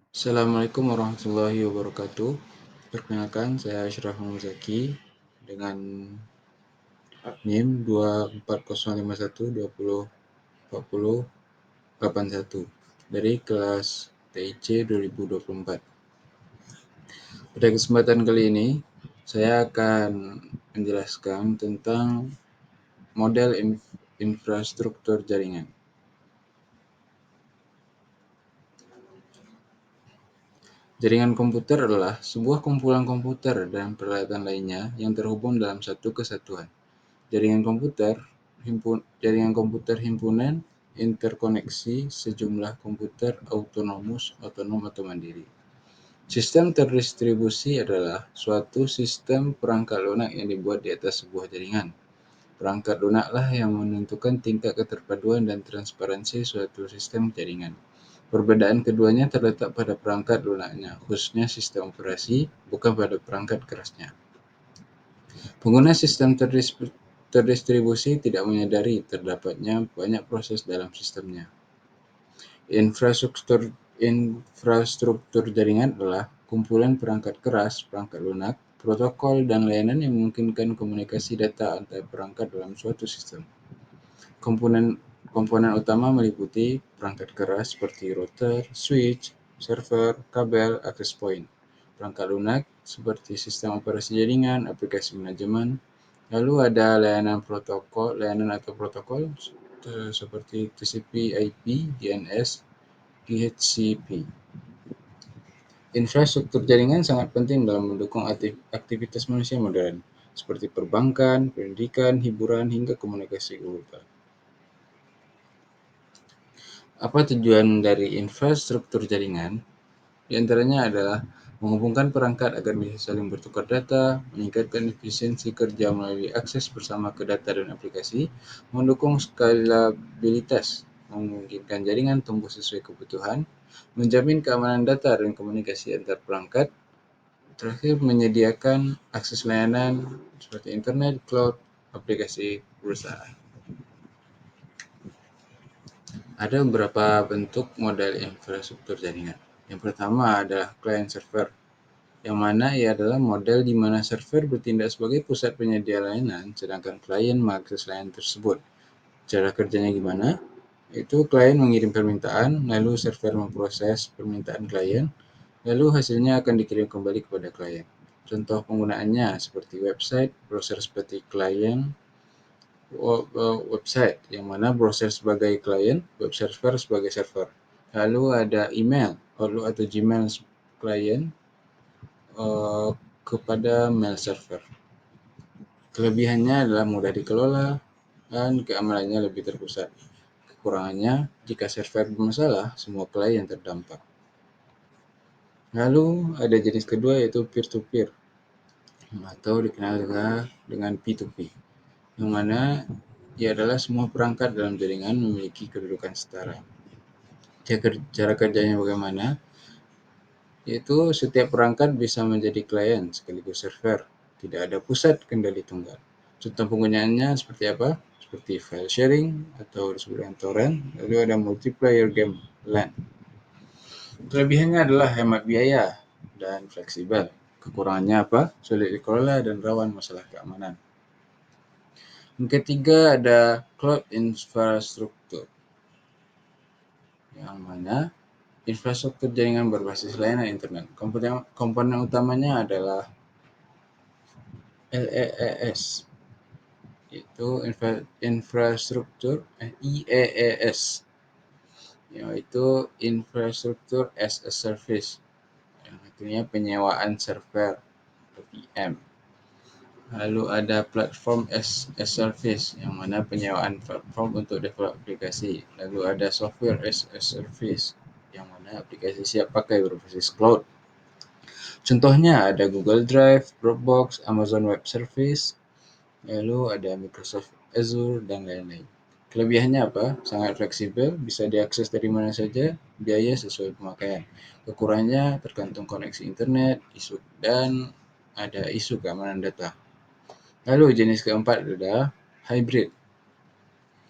Assalamualaikum warahmatullahi wabarakatuh. Perkenalkan, saya Ashraf Zaki dengan NIM 24051204081 dari kelas TIC 2024. Pada kesempatan kali ini, saya akan menjelaskan tentang model infrastruktur jaringan. Jaringan komputer adalah sebuah kumpulan komputer dan peralatan lainnya yang terhubung dalam satu kesatuan. Jaringan komputer himpunan interkoneksi sejumlah komputer otonom atau mandiri. Sistem terdistribusi adalah suatu sistem perangkat lunak yang dibuat di atas sebuah jaringan. Perangkat lunaklah yang menentukan tingkat keterpaduan dan transparansi suatu sistem jaringan. Perbedaan keduanya terletak pada perangkat lunaknya, khususnya sistem operasi, bukan pada perangkat kerasnya. Pengguna sistem terdistribusi tidak menyadari terdapatnya banyak proses dalam sistemnya. Infrastruktur jaringan adalah kumpulan perangkat keras, perangkat lunak, protokol, dan layanan yang memungkinkan komunikasi data antar perangkat dalam suatu sistem. Komponen utama meliputi perangkat keras seperti router, switch, server, kabel, access point. Perangkat lunak seperti sistem operasi jaringan, aplikasi manajemen. Lalu ada layanan atau protokol seperti TCP/IP, DNS, DHCP. Infrastruktur jaringan sangat penting dalam mendukung aktivitas manusia modern, seperti perbankan, pendidikan, hiburan, hingga komunikasi global. Apa tujuan dari infrastruktur jaringan? Di antaranya adalah menghubungkan perangkat agar bisa saling bertukar data, meningkatkan efisiensi kerja melalui akses bersama ke data dan aplikasi, mendukung skalabilitas, memungkinkan jaringan tumbuh sesuai kebutuhan, menjamin keamanan data dan komunikasi antar perangkat, terakhir menyediakan akses layanan seperti internet, cloud, aplikasi perusahaan. Ada beberapa bentuk model infrastruktur jaringan. Yang pertama adalah client server, yang mana ia adalah model di mana server bertindak sebagai pusat penyedia layanan, sedangkan klien mengakses layanan tersebut. Cara kerjanya gimana? Itu klien mengirim permintaan, lalu server memproses permintaan klien, lalu hasilnya akan dikirim kembali kepada klien. Contoh penggunaannya seperti website, browser seperti klien, website, yang mana browser sebagai klien, web server sebagai server. Lalu ada email, Outlook atau Gmail klien kepada mail server. Kelebihannya adalah mudah dikelola dan keamanannya lebih terpusat. Kekurangannya, jika server bermasalah, semua klien terdampak. Lalu ada jenis kedua yaitu peer-to-peer atau dikenal dengan P2P, yang mana ia adalah semua perangkat dalam jaringan memiliki kedudukan setara. Cara kerjanya bagaimana? Yaitu setiap perangkat bisa menjadi klien sekaligus server. Tidak ada pusat kendali tunggal. Contoh penggunaannya seperti apa? Seperti file sharing atau disebut dengan torrent. Lalu ada multiplayer game LAN. Kelebihannya adalah hemat biaya dan fleksibel. Kekurangannya apa? Sulit dikelola dan rawan masalah keamanan. Yang ketiga ada cloud infrastructure, yang mana infrastruktur jaringan berbasis layanan internet. Komponen utamanya adalah LEES, yaitu infrastruktur IaaS, yaitu infrastruktur as a service, yang artinya penyewaan server atau PM. Lalu ada platform as a service, yang mana penyewaan platform untuk develop aplikasi. Lalu ada software as a service, yang mana aplikasi siap pakai berbasis cloud. Contohnya ada Google Drive, Dropbox, Amazon Web Service, lalu ada Microsoft Azure, dan lain-lain. Kelebihannya apa? Sangat fleksibel, bisa diakses dari mana saja, biaya sesuai pemakaian. Kekurangannya tergantung koneksi internet, dan ada isu keamanan data. Lalu jenis keempat adalah hybrid,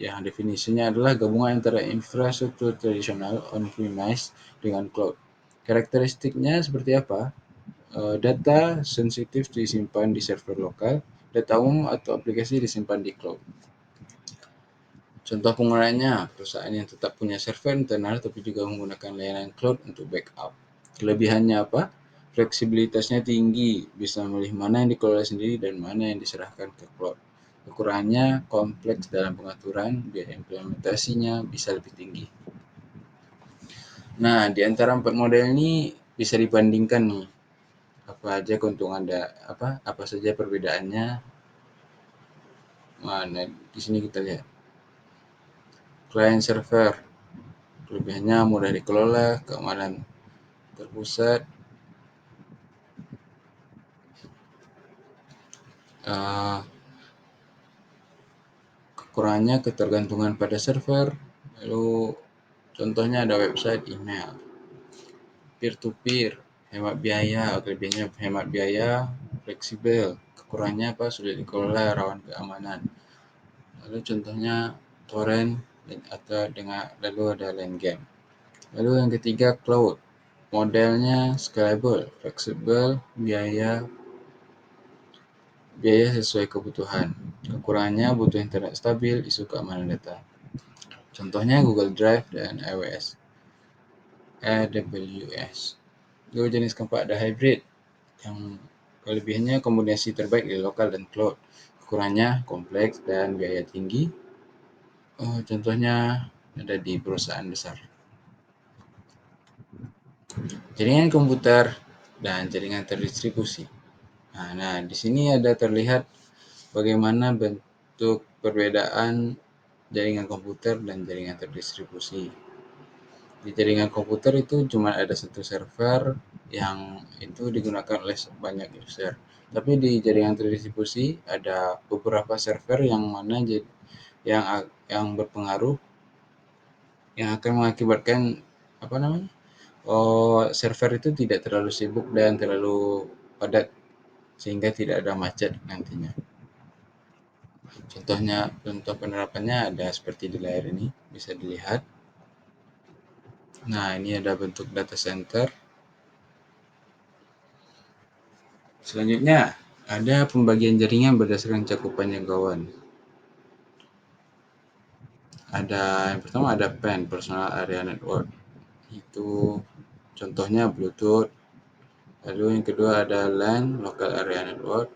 yang definisinya adalah gabungan antara infrastruktur tradisional on-premise dengan cloud. Karakteristiknya seperti apa? Data sensitif disimpan di server lokal, data umum atau aplikasi disimpan di cloud. Contoh penggunaannya, perusahaan yang tetap punya server internal tapi juga menggunakan layanan cloud untuk backup. Kelebihannya apa? Fleksibilitasnya tinggi, bisa memilih mana yang dikelola sendiri dan mana yang diserahkan ke cloud. Kekurangannya kompleks dalam pengaturan, biaya implementasinya bisa lebih tinggi. Nah, di antara empat model ini bisa dibandingkan nih, apa aja keuntungan apa saja perbedaannya. Nah, di sini kita lihat client server, kelebihannya mudah dikelola, keamanan terpusat, uh, kekurangannya ketergantungan pada server, lalu contohnya ada website, email, peer-to-peer, hemat biaya, kelebihannya hemat biaya, fleksibel, kekurangannya apa? Sulit dikelola, rawan keamanan. Lalu contohnya torrent atau lalu ada LAN game. Lalu yang ketiga cloud, modelnya scalable, fleksibel, biaya sesuai kebutuhan. Kekurangannya butuh internet stabil, isu keamanan data. Contohnya Google Drive dan AWS. Lalu jenis keempat ada hybrid, yang kelebihannya kombinasi terbaik di lokal dan cloud. Kekurangannya kompleks dan biaya tinggi. Contohnya ada di perusahaan besar. Jaringan komputer dan jaringan terdistribusi. Nah, di sini ada terlihat bagaimana bentuk perbedaan jaringan komputer dan jaringan terdistribusi. Di jaringan komputer itu cuma ada satu server yang itu digunakan oleh banyak user. Tapi di jaringan terdistribusi ada beberapa server yang mana yang berpengaruh, yang akan mengakibatkan server itu tidak terlalu sibuk dan terlalu padat sehingga tidak ada macet nantinya. Contoh penerapannya ada seperti di layar ini, bisa dilihat. Nah, ini ada bentuk data center. Selanjutnya, ada pembagian jaringan berdasarkan cakupan jangkauan. Yang pertama ada PAN, Personal Area Network. Itu contohnya Bluetooth. Lalu yang kedua ada LAN, Local Area Network,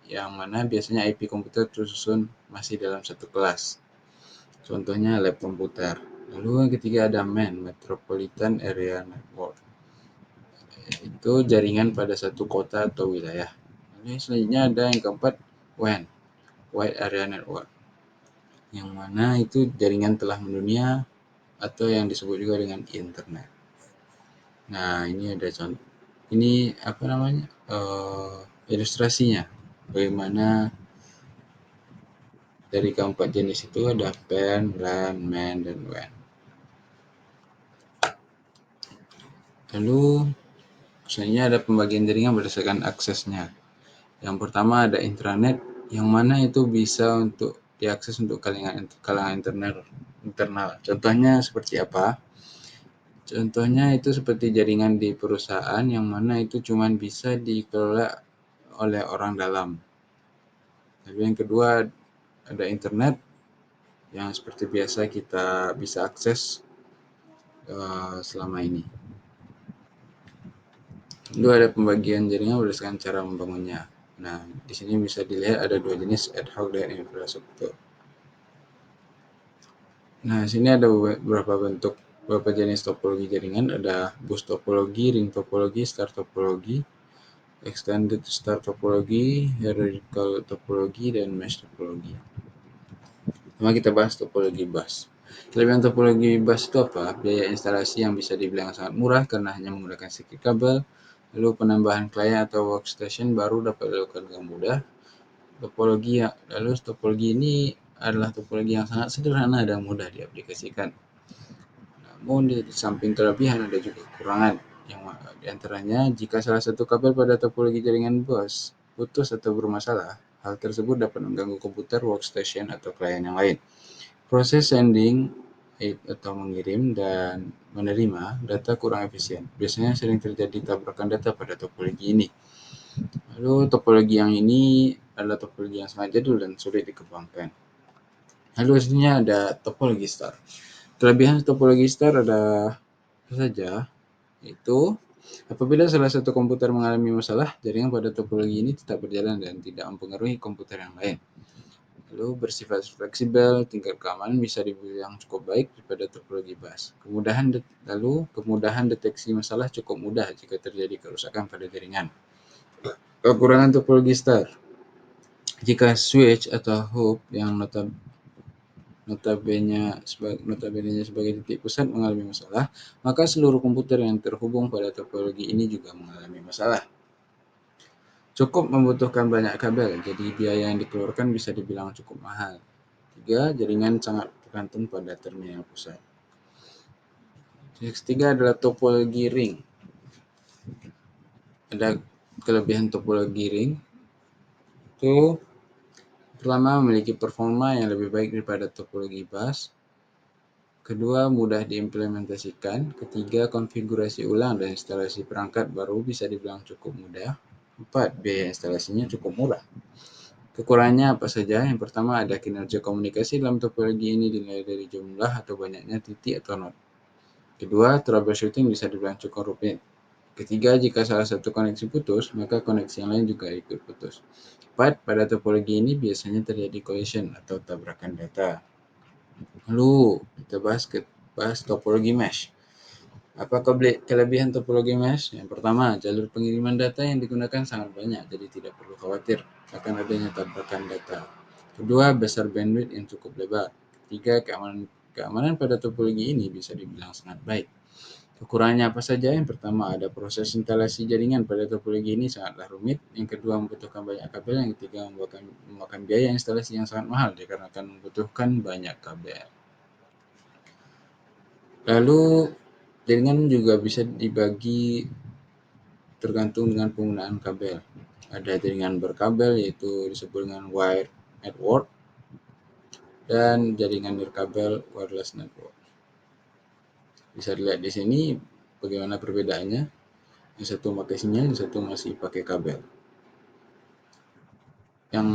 yang mana biasanya IP komputer tersusun masih dalam satu kelas. Contohnya lab komputer. Lalu yang ketiga ada MAN, Metropolitan Area Network. Itu jaringan pada satu kota atau wilayah. Lalu selanjutnya ada yang keempat WAN, Wide Area Network, yang mana itu jaringan telah mendunia atau yang disebut juga dengan internet. Nah, ini ada contoh. Ini ilustrasinya. Bagaimana dari keempat jenis itu ada PAN, LAN, MAN, dan WAN. Lalu selanjutnya ada pembagian jaringan berdasarkan aksesnya. Yang pertama ada intranet, yang mana itu bisa untuk diakses untuk kalangan internal. Contohnya seperti apa? Contohnya itu seperti jaringan di perusahaan yang mana itu cuma bisa dikelola oleh orang dalam. Lalu yang kedua ada internet yang seperti biasa kita bisa akses selama ini. Lalu ada pembagian jaringan berdasarkan cara membangunnya. Nah, di sini bisa dilihat ada dua jenis, ad hoc dan infrastruktur. Nah, sini ada beberapa jenis topologi jaringan. Ada bus topologi, ring topologi, star topologi, extended star topologi, hierarchical topologi, dan mesh topologi. Pertama kita bahas topologi bus. Kelebihan topologi bus itu apa? Biaya instalasi yang bisa dibilang sangat murah karena hanya menggunakan sedikit kabel. Lalu penambahan klien atau workstation baru dapat dilakukan dengan mudah. Topologi ini adalah topologi yang sangat sederhana dan mudah diaplikasikan. Namun di samping kelebihan ada juga kekurangan, yang diantaranya jika salah satu kabel pada topologi jaringan bus putus atau bermasalah, hal tersebut dapat mengganggu komputer, workstation, atau klien yang lain. Proses sending atau mengirim dan menerima data kurang efisien. Biasanya sering terjadi tabrakan data pada topologi ini. Lalu topologi yang ini adalah topologi yang sangat jadul dan sulit dikembangkan. Lalu selanjutnya ada topologi star. Kelebihan topologi star ada apa saja? Itu apabila salah satu komputer mengalami masalah, jaringan pada topologi ini tetap berjalan dan tidak mempengaruhi komputer yang lain. Lalu bersifat fleksibel, tingkat keamanan bisa dibilang cukup baik daripada topologi bus. Kemudahan deteksi masalah cukup mudah jika terjadi kerusakan pada jaringan. Kekurangan topologi star. Jika switch atau hub yang notabene sebagai titik pusat mengalami masalah, maka seluruh komputer yang terhubung pada topologi ini juga mengalami masalah. Cukup membutuhkan banyak kabel, jadi biaya yang dikeluarkan bisa dibilang cukup mahal. 3. Jaringan sangat tergantung pada terminal pusat. Yang ketiga adalah topologi ring. Ada kelebihan topologi ring. Itu pertama, memiliki performa yang lebih baik daripada topologi bus. Kedua, mudah diimplementasikan. Ketiga, konfigurasi ulang dan instalasi perangkat baru bisa dibilang cukup mudah. 4. Biaya instalasinya cukup murah. Kekurangannya apa saja? Yang pertama, ada kinerja komunikasi dalam topologi ini dinilai dari jumlah atau banyaknya titik atau node. Kedua, troubleshooting bisa dibilang cukup rumit. Ketiga, jika salah satu koneksi putus, maka koneksi yang lain juga ikut putus. 4. Pada topologi ini biasanya terjadi collision atau tabrakan data. Lalu kita bahas topologi mesh. Apa kelebihan topologi mesh? Yang pertama, jalur pengiriman data yang digunakan sangat banyak, jadi tidak perlu khawatir akan adanya tabrakan data. Kedua, besar bandwidth yang cukup lebar. Ketiga, keamanan pada topologi ini bisa dibilang sangat baik. Kekurangannya apa saja? Yang pertama, ada proses instalasi jaringan pada topologi ini sangatlah rumit. Yang kedua, membutuhkan banyak kabel. Yang ketiga, memakan biaya instalasi yang sangat mahal dikarenakan membutuhkan banyak kabel. Lalu, jaringan juga bisa dibagi tergantung dengan penggunaan kabel. Ada jaringan berkabel yaitu disebut dengan wired network dan jaringan nirkabel wireless network. Bisa dilihat di sini bagaimana perbedaannya. Yang satu pakai sinyal, yang satu masih pakai kabel. Yang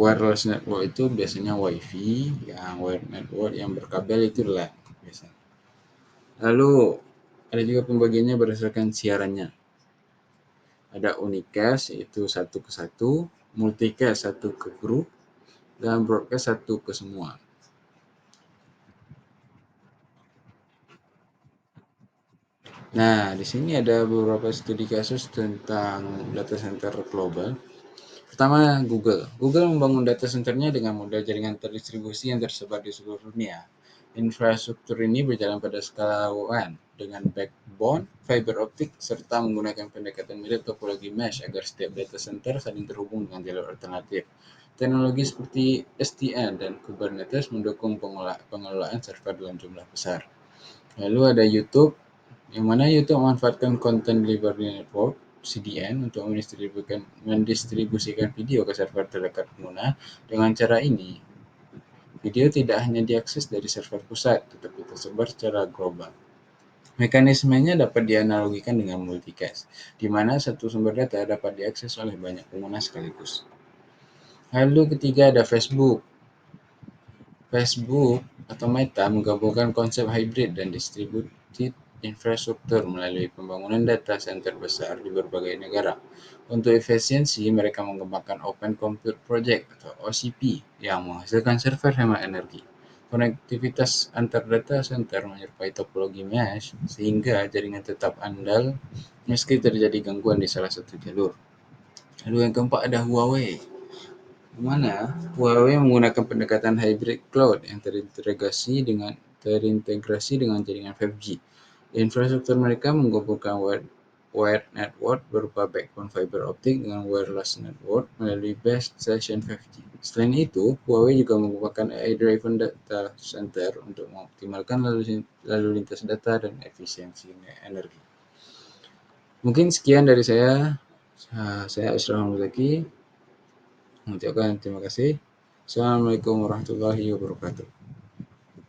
wireless network itu biasanya WiFi, yang wired network yang berkabel itu LAN biasanya. Lalu ada juga pembagiannya berdasarkan siarannya. Ada unicast yaitu 1 ke 1, multicast 1 ke grup, dan broadcast 1 ke semua. Nah, di sini ada beberapa studi kasus tentang data center global. Pertama, Google. Google membangun data centernya dengan model jaringan terdistribusi yang tersebar di seluruh dunia. Infrastruktur ini berjalan pada skala WAN dengan backbone fiber optik serta menggunakan pendekatan mirip topologi mesh agar setiap data center saling terhubung dengan jalur alternatif. Teknologi seperti SDN dan Kubernetes mendukung pengelolaan server dalam jumlah besar. Lalu ada YouTube, yang mana YouTube memanfaatkan Content Delivery Network (CDN) untuk mendistribusikan video ke server terdekat pengguna. Dengan cara ini, video tidak hanya diakses dari server pusat, tetapi tersebar secara global. Mekanismenya dapat dianalogikan dengan multicast, di mana satu sumber data dapat diakses oleh banyak pengguna sekaligus. Lalu ketiga ada Facebook. Facebook atau Meta menggabungkan konsep hybrid dan distributed infrastruktur melalui pembangunan data center besar di berbagai negara. Untuk efisiensi, mereka mengembangkan Open Compute Project atau OCP yang menghasilkan server hemat energi. Konektivitas antar data center menyerupai topologi mesh sehingga jaringan tetap andal meski terjadi gangguan di salah satu jalur. Lalu yang keempat ada Huawei. Di mana Huawei menggunakan pendekatan hybrid cloud yang terintegrasi dengan jaringan 5G. Infrastruktur mereka menggabungkan wired network berupa backbone fiber optik dengan wireless network melalui base station 5G. Selain itu, Huawei juga menggunakan AI-driven data center untuk mengoptimalkan lalu lintas data dan efisiensi energi. Mungkin sekian dari saya. Saya Ashraf Hamzaki. Mengucapkan terima kasih. Assalamualaikum warahmatullahi wabarakatuh.